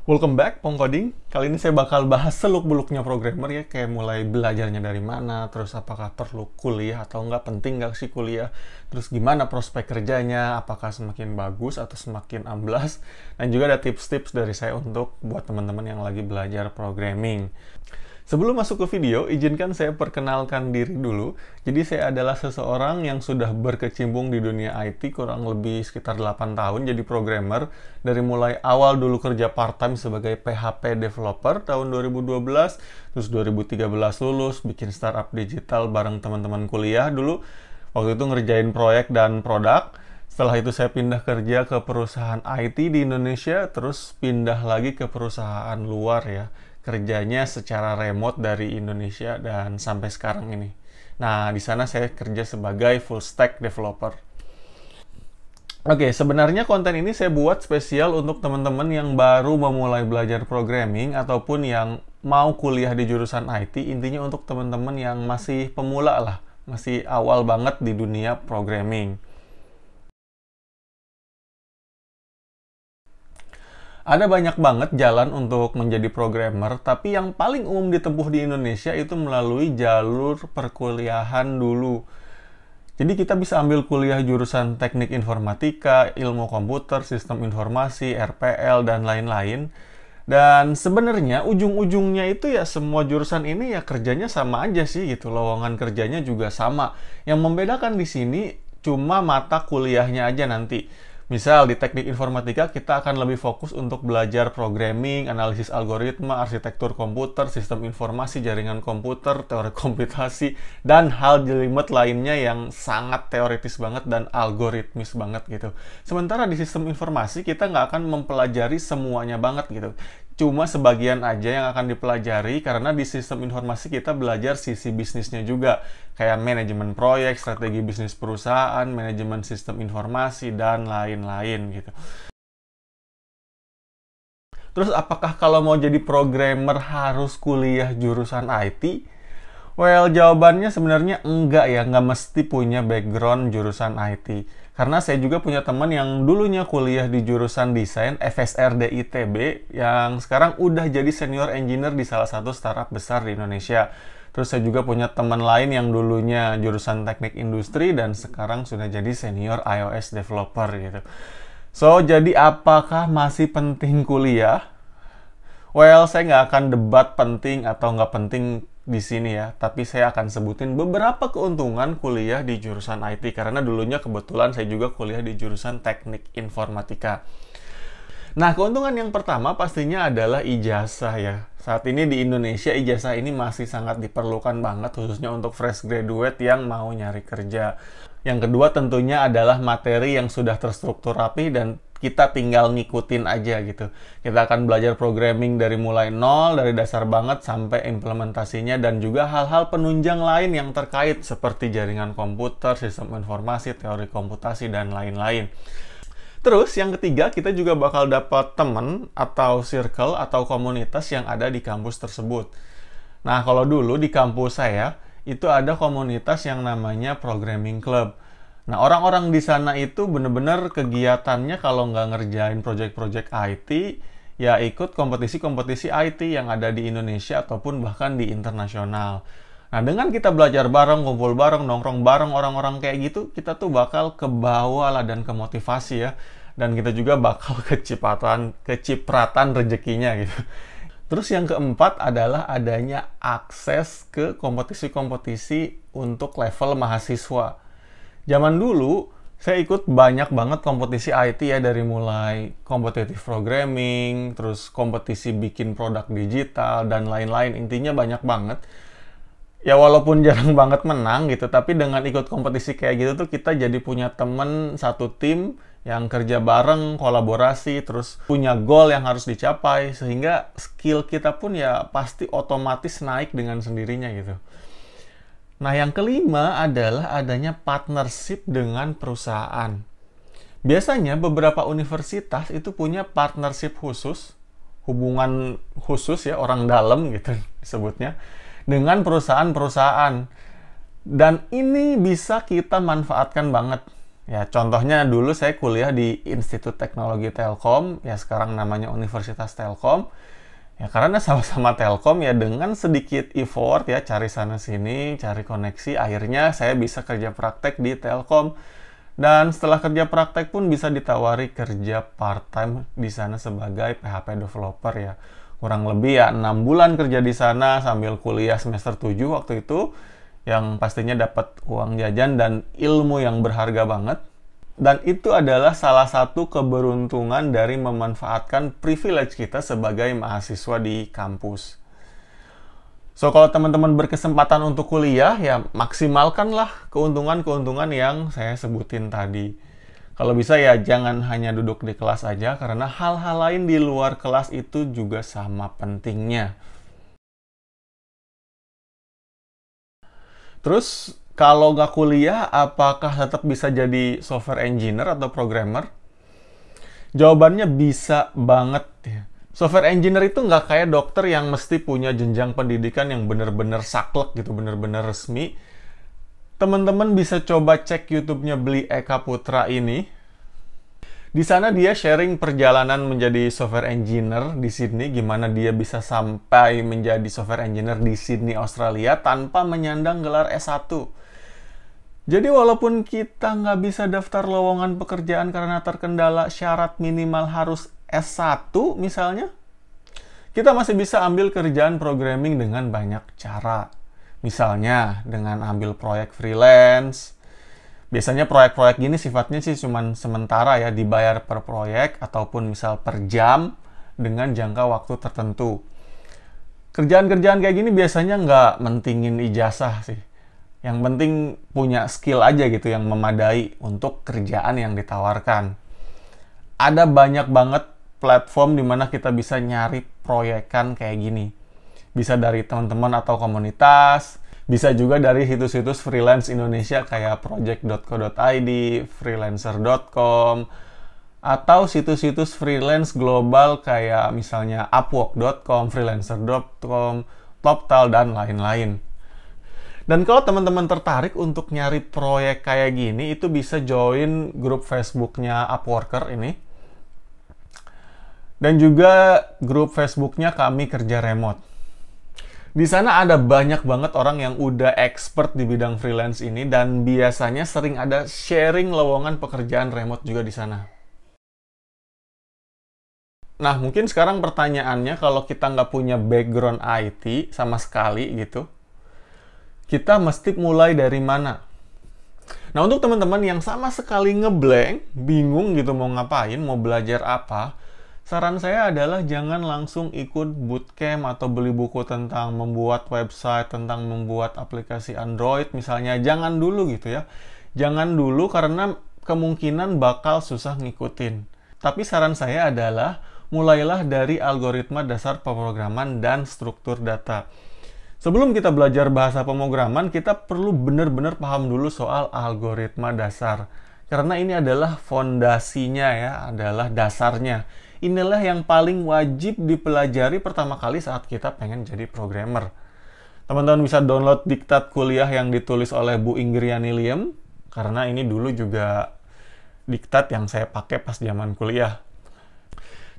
Welcome back, Pongkoding. Kali ini saya bakal bahas seluk-beluknya programmer ya, kayak mulai belajarnya dari mana, terus apakah perlu kuliah atau nggak, penting nggak sih kuliah, terus gimana prospek kerjanya, apakah semakin bagus atau semakin amblas, dan juga ada tips-tips dari saya untuk buat teman-teman yang lagi belajar programming. Sebelum masuk ke video, izinkan saya perkenalkan diri dulu. Jadi saya adalah seseorang yang sudah berkecimpung di dunia IT kurang lebih sekitar 8 tahun jadi programmer. Dari mulai awal dulu kerja part-time sebagai PHP developer tahun 2012, terus 2013 lulus, bikin startup digital bareng teman-teman kuliah dulu. Waktu itu ngerjain proyek dan produk. Setelah itu saya pindah kerja ke perusahaan IT di Indonesia, terus pindah lagi ke perusahaan luar ya. Kerjanya secara remote dari Indonesia dan sampai sekarang ini. Nah, di sana saya kerja sebagai full stack developer. Oke, sebenarnya konten ini saya buat spesial untuk teman-teman yang baru memulai belajar programming ataupun yang mau kuliah di jurusan IT. Intinya untuk teman-teman yang masih pemula lah, masih awal banget di dunia programming. Ada banyak banget jalan untuk menjadi programmer, tapi yang paling umum ditempuh di Indonesia itu melalui jalur perkuliahan dulu. Jadi kita bisa ambil kuliah jurusan teknik informatika, ilmu komputer, sistem informasi, RPL, dan lain-lain. Dan sebenarnya ujung-ujungnya itu ya semua jurusan ini ya kerjanya sama aja sih gitu, lowongan kerjanya juga sama. Yang membedakan di sini cuma mata kuliahnya aja nanti. Misal di teknik informatika kita akan lebih fokus untuk belajar programming, analisis algoritma, arsitektur komputer, sistem informasi, jaringan komputer, teori komputasi, dan hal jelimet lainnya yang sangat teoritis banget dan algoritmis banget gitu. Sementara di sistem informasi kita nggak akan mempelajari semuanya banget gitu. Cuma sebagian aja yang akan dipelajari karena di sistem informasi kita belajar sisi bisnisnya juga. Kayak manajemen proyek, strategi bisnis perusahaan, manajemen sistem informasi, dan lain-lain gitu. Terus apakah kalau mau jadi programmer harus kuliah jurusan IT? Well, jawabannya sebenarnya enggak ya, nggak mesti punya background jurusan IT. Karena saya juga punya teman yang dulunya kuliah di jurusan desain FSR di ITB, yang sekarang udah jadi senior engineer di salah satu startup besar di Indonesia. Terus saya juga punya teman lain yang dulunya jurusan teknik industri dan sekarang sudah jadi senior iOS developer gitu. So, jadi apakah masih penting kuliah? Well, saya nggak akan debat penting atau nggak penting di sini ya, tapi saya akan sebutin beberapa keuntungan kuliah di jurusan IT, karena dulunya kebetulan saya juga kuliah di jurusan teknik informatika. Nah, keuntungan yang pertama pastinya adalah ijazah ya. Saat ini di Indonesia ijazah ini masih sangat diperlukan banget, khususnya untuk fresh graduate yang mau nyari kerja. Yang kedua tentunya adalah materi yang sudah terstruktur rapi dan kita tinggal ngikutin aja gitu. Kita akan belajar programming dari mulai nol, dari dasar banget sampai implementasinya, dan juga hal-hal penunjang lain yang terkait seperti jaringan komputer, sistem informasi, teori komputasi, dan lain-lain. Terus yang ketiga, kita juga bakal dapat teman atau circle atau komunitas yang ada di kampus tersebut. Nah, kalau dulu di kampus saya, itu ada komunitas yang namanya Programming Club. Nah, orang-orang di sana itu bener-bener kegiatannya kalau nggak ngerjain project-project IT, ya ikut kompetisi-kompetisi IT yang ada di Indonesia ataupun bahkan di internasional. Nah, dengan kita belajar bareng, kumpul bareng, nongkrong bareng orang-orang kayak gitu, kita tuh bakal kebawa lah dan kemotivasi ya. Dan kita juga bakal kecipratan rezekinya gitu. Terus yang keempat adalah adanya akses ke kompetisi-kompetisi untuk level mahasiswa. Zaman dulu, saya ikut banyak banget kompetisi IT ya, dari mulai competitive programming, terus kompetisi bikin produk digital, dan lain-lain. Intinya banyak banget. Ya walaupun jarang banget menang gitu, tapi dengan ikut kompetisi kayak gitu tuh kita jadi punya temen satu tim yang kerja bareng, kolaborasi, terus punya goal yang harus dicapai, sehingga skill kita pun ya pasti otomatis naik dengan sendirinya gitu. Nah, yang kelima adalah adanya partnership dengan perusahaan. Biasanya beberapa universitas itu punya partnership khusus, hubungan khusus ya, orang dalam gitu disebutnya, dengan perusahaan-perusahaan. Dan ini bisa kita manfaatkan banget. Ya, contohnya dulu saya kuliah di Institut Teknologi Telkom, ya sekarang namanya Universitas Telkom. Ya, karena sama-sama Telkom, ya dengan sedikit effort ya, cari sana-sini, cari koneksi, akhirnya saya bisa kerja praktek di Telkom. Dan setelah kerja praktek pun bisa ditawari kerja part-time di sana sebagai PHP developer ya. Kurang lebih ya 6 bulan kerja di sana sambil kuliah semester 7 waktu itu, yang pastinya dapat uang jajan dan ilmu yang berharga banget. Dan itu adalah salah satu keberuntungan dari memanfaatkan privilege kita sebagai mahasiswa di kampus. So, kalau teman-teman berkesempatan untuk kuliah, ya maksimalkanlah keuntungan-keuntungan yang saya sebutin tadi. Kalau bisa ya jangan hanya duduk di kelas aja, karena hal-hal lain di luar kelas itu juga sama pentingnya. Terus, kalau nggak kuliah, apakah tetap bisa jadi software engineer atau programmer? Jawabannya bisa banget ya. Software engineer itu nggak kayak dokter yang mesti punya jenjang pendidikan yang bener-bener saklek gitu, bener-bener resmi. Teman-teman bisa coba cek YouTube-nya Bli Eka Putra ini. Di sana dia sharing perjalanan menjadi software engineer di Sydney, gimana dia bisa sampai menjadi software engineer di Sydney, Australia, tanpa menyandang gelar S1. Jadi walaupun kita nggak bisa daftar lowongan pekerjaan karena terkendala syarat minimal harus S1 misalnya, kita masih bisa ambil kerjaan programming dengan banyak cara. Misalnya dengan ambil proyek freelance. Biasanya proyek-proyek gini sifatnya sih cuman sementara ya, dibayar per proyek ataupun misal per jam dengan jangka waktu tertentu. Kerjaan-kerjaan kayak gini biasanya nggak mentingin ijazah sih. Yang penting punya skill aja gitu yang memadai untuk kerjaan yang ditawarkan. Ada banyak banget platform di mana kita bisa nyari proyekan kayak gini. Bisa dari teman-teman atau komunitas, bisa juga dari situs-situs freelance Indonesia kayak project.co.id, freelancer.com, atau situs-situs freelance global kayak misalnya upwork.com, freelancer.com, Toptal, dan lain-lain. Dan kalau teman-teman tertarik untuk nyari proyek kayak gini, itu bisa join grup Facebooknya Upworker ini. Dan juga grup Facebooknya Kami Kerja Remote. Di sana ada banyak banget orang yang udah expert di bidang freelance ini, dan biasanya sering ada sharing lowongan pekerjaan remote juga di sana. Nah, mungkin sekarang pertanyaannya, kalau kita nggak punya background IT sama sekali gitu, kita mesti mulai dari mana? Nah, untuk teman-teman yang sama sekali ngeblank, bingung gitu mau ngapain, mau belajar apa, saran saya adalah jangan langsung ikut bootcamp atau beli buku tentang membuat website, tentang membuat aplikasi Android misalnya. Jangan dulu gitu ya. Jangan dulu karena kemungkinan bakal susah ngikutin. Tapi saran saya adalah mulailah dari algoritma dasar pemrograman dan struktur data. Sebelum kita belajar bahasa pemrograman, kita perlu benar-benar paham dulu soal algoritma dasar. Karena ini adalah fondasinya ya, adalah dasarnya. Inilah yang paling wajib dipelajari pertama kali saat kita pengen jadi programmer. Teman-teman bisa download diktat kuliah yang ditulis oleh Bu Inggriani Liem, karena ini dulu juga diktat yang saya pakai pas zaman kuliah.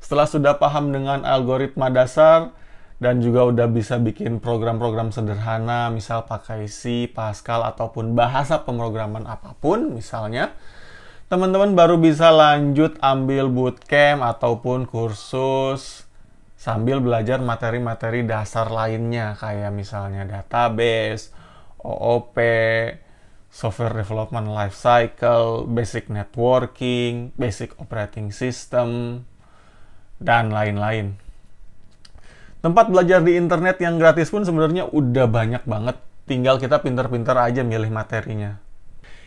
Setelah sudah paham dengan algoritma dasar, dan juga udah bisa bikin program-program sederhana, misal pakai C, Pascal, ataupun bahasa pemrograman apapun misalnya, teman-teman baru bisa lanjut ambil bootcamp ataupun kursus sambil belajar materi-materi dasar lainnya kayak misalnya database, OOP, software development life cycle, basic networking, basic operating system, dan lain-lain. Tempat belajar di internet yang gratis pun sebenarnya udah banyak banget. Tinggal kita pintar-pintar aja milih materinya.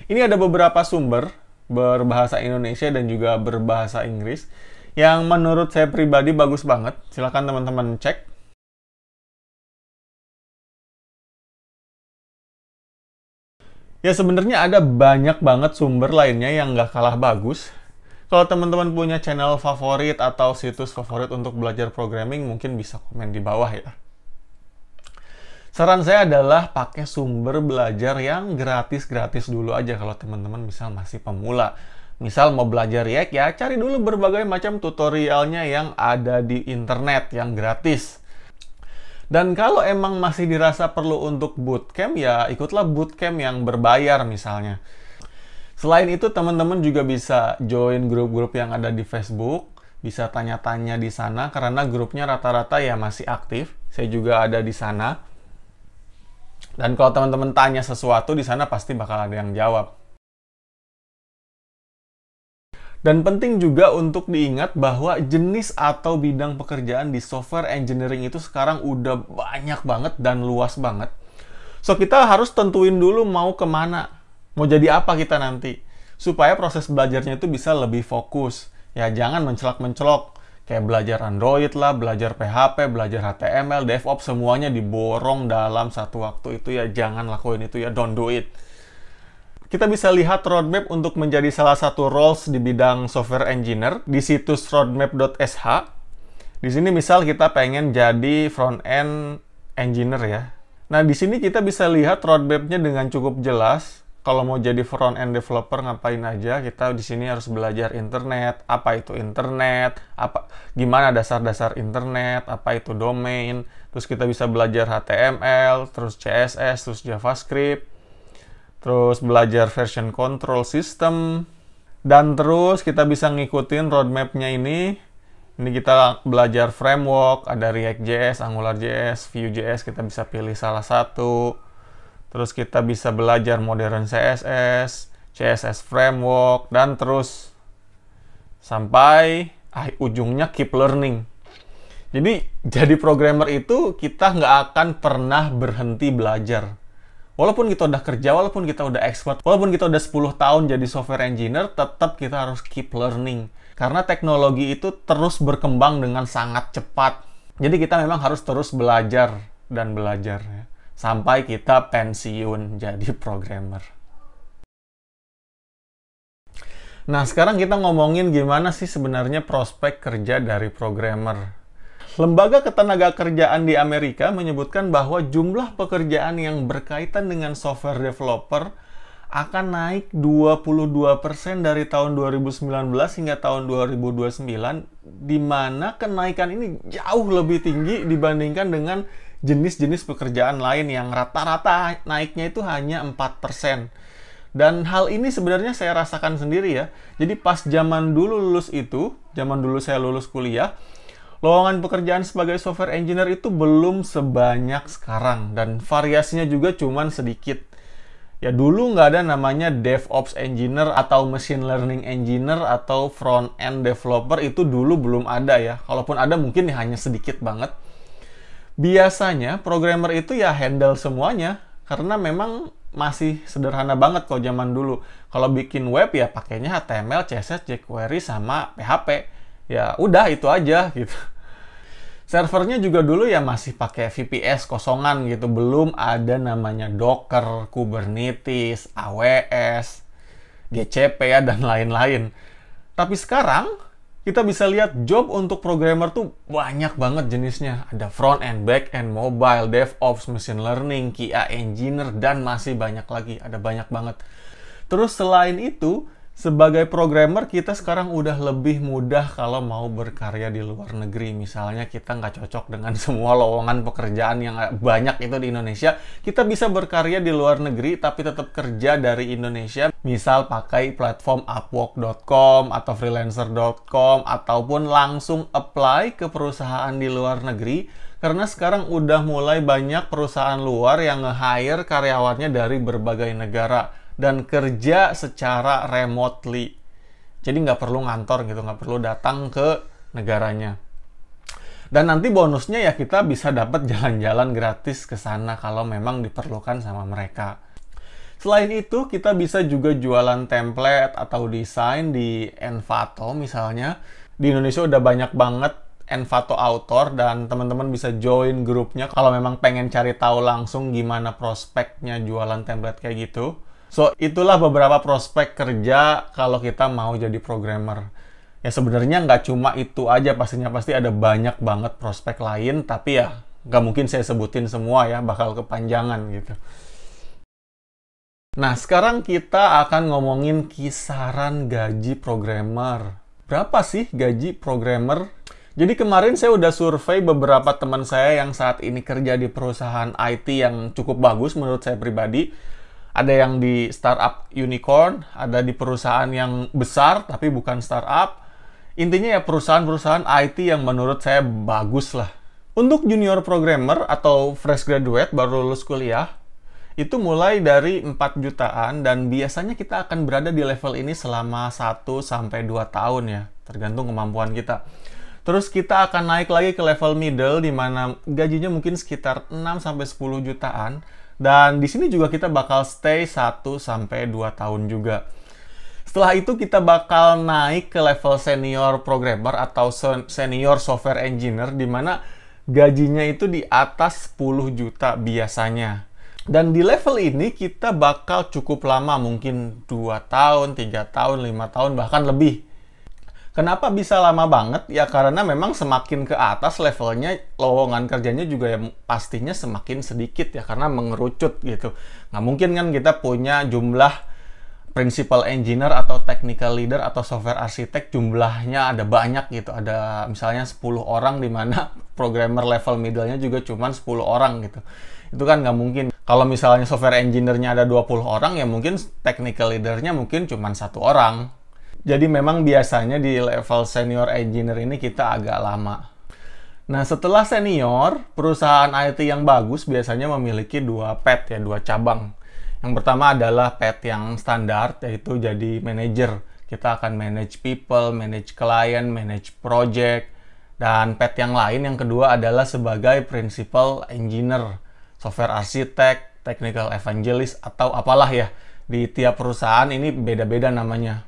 Ini ada beberapa sumber berbahasa Indonesia dan juga berbahasa Inggris yang menurut saya pribadi bagus banget. Silakan teman-teman cek. Ya sebenarnya ada banyak banget sumber lainnya yang nggak kalah bagus. Kalau teman-teman punya channel favorit atau situs favorit untuk belajar programming, mungkin bisa komen di bawah ya. Saran saya adalah pakai sumber belajar yang gratis-gratis dulu aja kalau teman-teman misal masih pemula. Misal mau belajar React ya, cari dulu berbagai macam tutorialnya yang ada di internet yang gratis. Dan kalau emang masih dirasa perlu untuk bootcamp, ya ikutlah bootcamp yang berbayar misalnya. Selain itu, teman-teman juga bisa join grup-grup yang ada di Facebook, bisa tanya-tanya di sana, karena grupnya rata-rata ya masih aktif. Saya juga ada di sana. Dan kalau teman-teman tanya sesuatu, di sana pasti bakal ada yang jawab. Dan penting juga untuk diingat bahwa jenis atau bidang pekerjaan di software engineering itu sekarang udah banyak banget dan luas banget. So, kita harus tentuin dulu mau kemana, mau jadi apa kita nanti. Supaya proses belajarnya itu bisa lebih fokus. Ya, jangan mencelak-mencelok. Kayak belajar Android lah, belajar PHP, belajar HTML, DevOps, semuanya diborong dalam satu waktu itu ya. Jangan lakuin itu ya, don't do it. Kita bisa lihat roadmap untuk menjadi salah satu roles di bidang software engineer di situs roadmap.sh. Di sini misal kita pengen jadi front-end engineer ya. Nah, di sini kita bisa lihat roadmap-nya dengan cukup jelas. Kalau mau jadi front-end developer ngapain aja, kita di sini harus belajar internet, apa itu internet, gimana dasar-dasar internet, apa itu domain, terus kita bisa belajar HTML, terus CSS, terus JavaScript, terus belajar version control system, dan terus kita bisa ngikutin roadmap-nya ini. Ini kita belajar framework, ada React.js, AngularJS, Vue.js, kita bisa pilih salah satu. Terus kita bisa belajar modern CSS, CSS framework, dan terus sampai ujungnya keep learning. Jadi programmer itu kita nggak akan pernah berhenti belajar. Walaupun kita udah kerja, walaupun kita udah expert, walaupun kita udah 10 tahun jadi software engineer, tetap kita harus keep learning. Karena teknologi itu terus berkembang dengan sangat cepat. Jadi kita memang harus terus belajar dan belajar ya. Sampai kita pensiun jadi programmer. Nah, sekarang kita ngomongin gimana sih sebenarnya prospek kerja dari programmer. Lembaga Ketenagakerjaan di Amerika menyebutkan bahwa jumlah pekerjaan yang berkaitan dengan software developer akan naik 22% dari tahun 2019 hingga tahun 2029, di mana kenaikan ini jauh lebih tinggi dibandingkan dengan jenis-jenis pekerjaan lain yang rata-rata naiknya itu hanya 4%. Dan hal ini sebenarnya saya rasakan sendiri ya. Jadi pas zaman dulu saya lulus kuliah, lowongan pekerjaan sebagai software engineer itu belum sebanyak sekarang. Dan variasinya juga cuman sedikit. Ya dulu nggak ada namanya DevOps engineer atau machine learning engineer atau front-end developer, itu dulu belum ada ya. Kalaupun ada mungkin ya hanya sedikit banget. Biasanya programmer itu ya handle semuanya karena memang masih sederhana banget kalau zaman dulu. Kalau bikin web ya pakainya HTML, CSS, jQuery sama PHP. Ya udah itu aja gitu. Servernya juga dulu ya masih pakai VPS kosongan gitu, belum ada namanya Docker, Kubernetes, AWS, GCP ya dan lain-lain. Tapi sekarang kita bisa lihat job untuk programmer tuh banyak banget jenisnya. Ada front end, back end, mobile, DevOps, machine learning, QA engineer, dan masih banyak lagi. Ada banyak banget. Terus selain itu, sebagai programmer kita sekarang udah lebih mudah kalau mau berkarya di luar negeri. Misalnya kita nggak cocok dengan semua lowongan pekerjaan yang banyak itu di Indonesia. Kita bisa berkarya di luar negeri tapi tetap kerja dari Indonesia. Misal pakai platform upwork.com atau freelancer.com ataupun langsung apply ke perusahaan di luar negeri. Karena sekarang udah mulai banyak perusahaan luar yang nge-hire karyawannya dari berbagai negara dan kerja secara remotely. Jadi nggak perlu ngantor gitu, nggak perlu datang ke negaranya. Dan nanti bonusnya ya kita bisa dapat jalan-jalan gratis ke sana kalau memang diperlukan sama mereka. Selain itu, kita bisa juga jualan template atau desain di Envato misalnya. Di Indonesia udah banyak banget Envato Author dan teman-teman bisa join grupnya kalau memang pengen cari tahu langsung gimana prospeknya jualan template kayak gitu. So, itulah beberapa prospek kerja kalau kita mau jadi programmer. Ya sebenarnya nggak cuma itu aja pastinya, pasti ada banyak banget prospek lain, tapi ya Nggak mungkin saya sebutin semua ya, bakal kepanjangan gitu. Nah, sekarang kita akan ngomongin kisaran gaji programmer. Berapa sih gaji programmer? Jadi kemarin saya udah survei beberapa teman saya yang saat ini kerja di perusahaan IT yang cukup bagus menurut saya pribadi. Ada yang di startup unicorn, ada di perusahaan yang besar tapi bukan startup. Intinya ya perusahaan-perusahaan IT yang menurut saya bagus lah. Untuk junior programmer atau fresh graduate baru lulus kuliah, itu mulai dari 4 jutaan dan biasanya kita akan berada di level ini selama 1-2 tahun ya, tergantung kemampuan kita. Terus kita akan naik lagi ke level middle di mana gajinya mungkin sekitar 6-10 jutaan dan di sini juga kita bakal stay 1-2 tahun juga. Setelah itu kita bakal naik ke level senior programmer atau senior software engineer di mana gajinya itu di atas 10 juta biasanya. Dan di level ini kita bakal cukup lama, mungkin 2 tahun, 3 tahun, 5 tahun, bahkan lebih. Kenapa bisa lama banget? Ya karena memang semakin ke atas levelnya, lowongan kerjanya juga ya pastinya semakin sedikit ya, karena mengerucut gitu. Nggak mungkin kan kita punya jumlah principal engineer atau technical leader atau software architect jumlahnya ada banyak gitu. Ada misalnya 10 orang di mana programmer level middle-nya juga cuma 10 orang gitu. Itu kan nggak mungkin. Kalau misalnya software engineer-nya ada 20 orang, ya mungkin technical leader-nya mungkin cuma 1 orang. Jadi memang biasanya di level senior engineer ini kita agak lama. Nah, setelah senior, perusahaan IT yang bagus biasanya memiliki 2 path ya, 2 cabang. Yang pertama adalah path yang standar, yaitu jadi manager. Kita akan manage people, manage client, manage project. Dan path yang lain, yang kedua adalah sebagai principal engineer, software architect, technical evangelist, atau apalah ya. Di tiap perusahaan ini beda-beda namanya.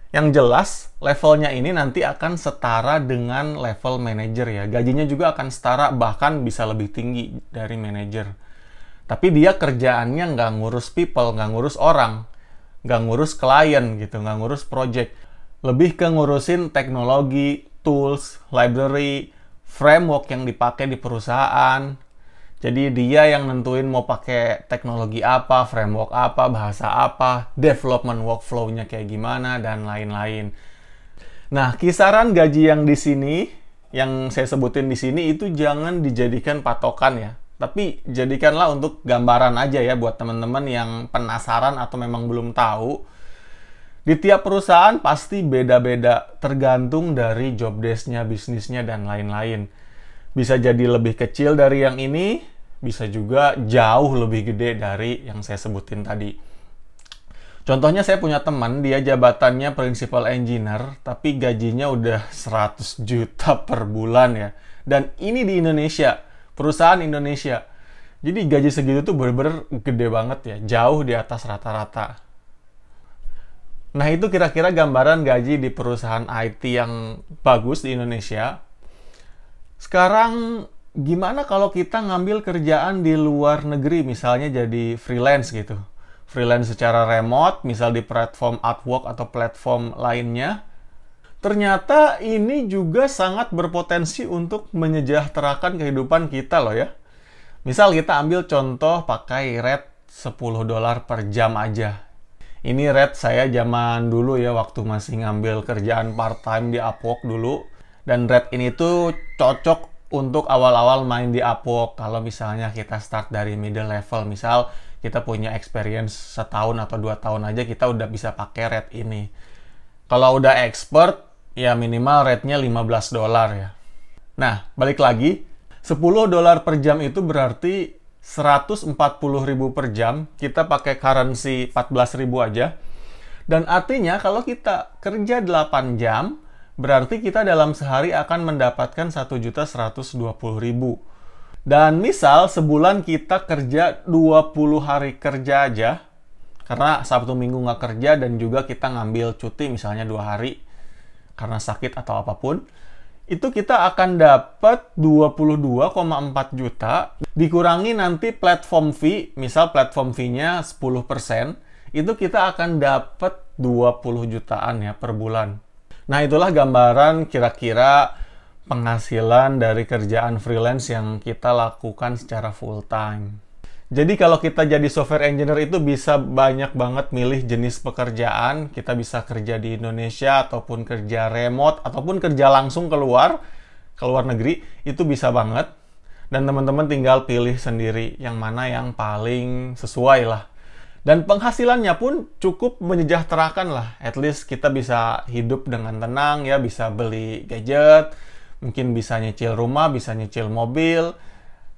Yang jelas, levelnya ini nanti akan setara dengan level manager ya. Gajinya juga akan setara, bahkan bisa lebih tinggi dari manager. Tapi dia kerjaannya nggak ngurus people, nggak ngurus orang, nggak ngurus klien gitu, nggak ngurus project. Lebih ke ngurusin teknologi, tools, library, framework yang dipakai di perusahaan. Jadi dia yang nentuin mau pakai teknologi apa, framework apa, bahasa apa, development workflow-nya kayak gimana, dan lain-lain. Nah, kisaran gaji yang di sini, yang saya sebutin di sini itu jangan dijadikan patokan ya. Tapi jadikanlah untuk gambaran aja ya buat teman-teman yang penasaran atau memang belum tahu. Di tiap perusahaan pasti beda-beda, tergantung dari job desk-nya, bisnisnya, dan lain-lain. Bisa jadi lebih kecil dari yang ini, bisa juga jauh lebih gede dari yang saya sebutin tadi. Contohnya saya punya teman, dia jabatannya principal engineer, tapi gajinya udah 100 juta per bulan ya. Dan ini di Indonesia, perusahaan Indonesia. Jadi gaji segitu tuh bener-bener gede banget ya, jauh di atas rata-rata. Nah itu kira-kira gambaran gaji di perusahaan IT yang bagus di Indonesia. Sekarang gimana kalau kita ngambil kerjaan di luar negeri, misalnya jadi freelance gitu. Freelance secara remote, misal di platform Upwork atau platform lainnya. Ternyata ini juga sangat berpotensi untuk menyejahterakan kehidupan kita loh ya. Misal kita ambil contoh pakai rate $10 per jam aja. Ini rate saya zaman dulu ya, waktu masih ngambil kerjaan part-time di Upwork dulu. Dan rate ini tuh cocok untuk awal-awal main di Upwork. Kalau misalnya kita start dari middle level, misal kita punya experience 1 tahun atau 2 tahun aja, kita udah bisa pakai rate ini. Kalau udah expert, ya minimal rate-nya $15 ya. Nah, balik lagi, $10 per jam itu berarti 140.000 per jam. Kita pakai currency 14.000 aja. Dan artinya kalau kita kerja 8 jam, berarti kita dalam sehari akan mendapatkan 1.120.000. Dan misal sebulan kita kerja 20 hari kerja aja, karena Sabtu Minggu nggak kerja dan juga kita ngambil cuti misalnya 2 hari karena sakit atau apapun, itu kita akan dapat 22,4 juta, dikurangi nanti platform fee, misal platform fee-nya 10%, itu kita akan dapat 20 jutaan ya per bulan. Nah, itulah gambaran kira-kira penghasilan dari kerjaan freelance yang kita lakukan secara full time. Jadi kalau kita jadi software engineer itu bisa banyak banget milih jenis pekerjaan. Kita bisa kerja di Indonesia, ataupun kerja remote, ataupun kerja langsung ke luar negeri. Itu bisa banget. Dan teman-teman tinggal pilih sendiri yang mana yang paling sesuai lah. Dan penghasilannya pun cukup menyejahterakan lah. At least kita bisa hidup dengan tenang ya, bisa beli gadget, mungkin bisa nyicil rumah, bisa nyicil mobil,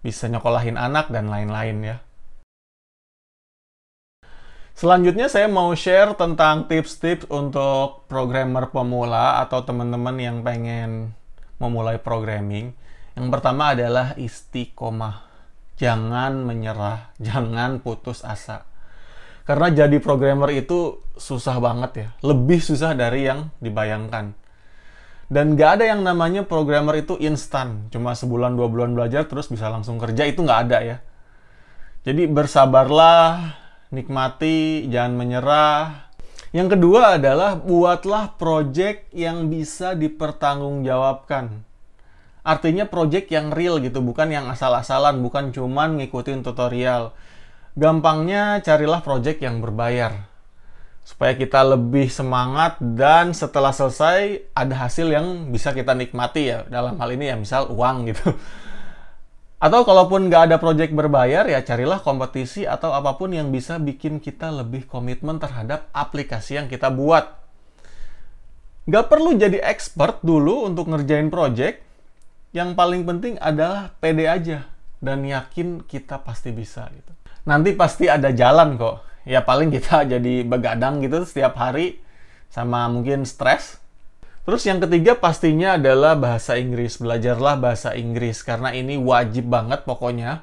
bisa nyekolahin anak, dan lain-lain ya. Selanjutnya saya mau share tentang tips-tips untuk programmer pemula atau teman-teman yang pengen memulai programming. Yang pertama adalah istiqomah. Jangan menyerah, jangan putus asa. Karena jadi programmer itu susah banget ya. Lebih susah dari yang dibayangkan. Dan nggak ada yang namanya programmer itu instan. Cuma sebulan, 2 bulan belajar, terus bisa langsung kerja. Itu nggak ada ya. Jadi bersabarlah, nikmati, jangan menyerah. Yang kedua adalah buatlah project yang bisa dipertanggungjawabkan. Artinya project yang real gitu, bukan yang asal-asalan, bukan cuman ngikutin tutorial. Gampangnya carilah project yang berbayar. Supaya kita lebih semangat dan setelah selesai ada hasil yang bisa kita nikmati ya. Dalam hal ini ya misal uang gitu. Atau kalaupun nggak ada project berbayar ya carilah kompetisi atau apapun yang bisa bikin kita lebih komitmen terhadap aplikasi yang kita buat. Nggak perlu jadi expert dulu untuk ngerjain project. Yang paling penting adalah pede aja dan yakin kita pasti bisa gitu. Nanti pasti ada jalan kok. Ya paling kita jadi begadang gitu setiap hari sama mungkin stres. Terus yang ketiga pastinya adalah bahasa Inggris. Belajarlah bahasa Inggris karena ini wajib banget pokoknya.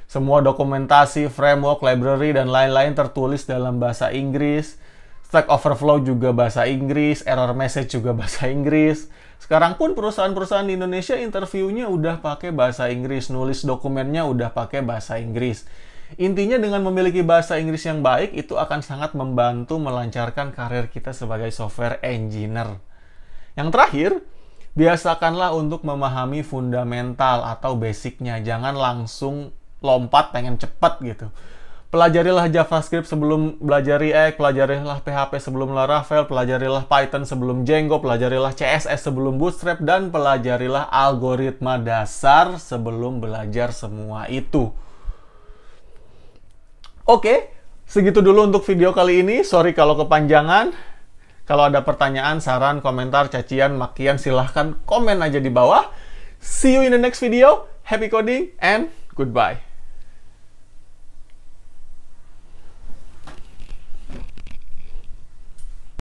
Semua dokumentasi, framework, library, dan lain-lain tertulis dalam bahasa Inggris. Stack Overflow juga bahasa Inggris, error message juga bahasa Inggris. Sekarang pun perusahaan-perusahaan di Indonesia interviewnya udah pakai bahasa Inggris, nulis dokumennya udah pakai bahasa Inggris. Intinya dengan memiliki bahasa Inggris yang baik, itu akan sangat membantu melancarkan karir kita sebagai software engineer. Yang terakhir, biasakanlah untuk memahami fundamental atau basicnya. Jangan langsung lompat pengen cepat gitu. Pelajarilah JavaScript sebelum belajar React, pelajarilah PHP sebelum Laravel, pelajarilah Python sebelum Django, pelajarilah CSS sebelum Bootstrap, dan pelajarilah algoritma dasar sebelum belajar semua itu. Oke, segitu dulu untuk video kali ini. Sorry kalau kepanjangan. Kalau ada pertanyaan, saran, komentar, cacian, makian, silahkan komen aja di bawah. See you in the next video. Happy coding and goodbye.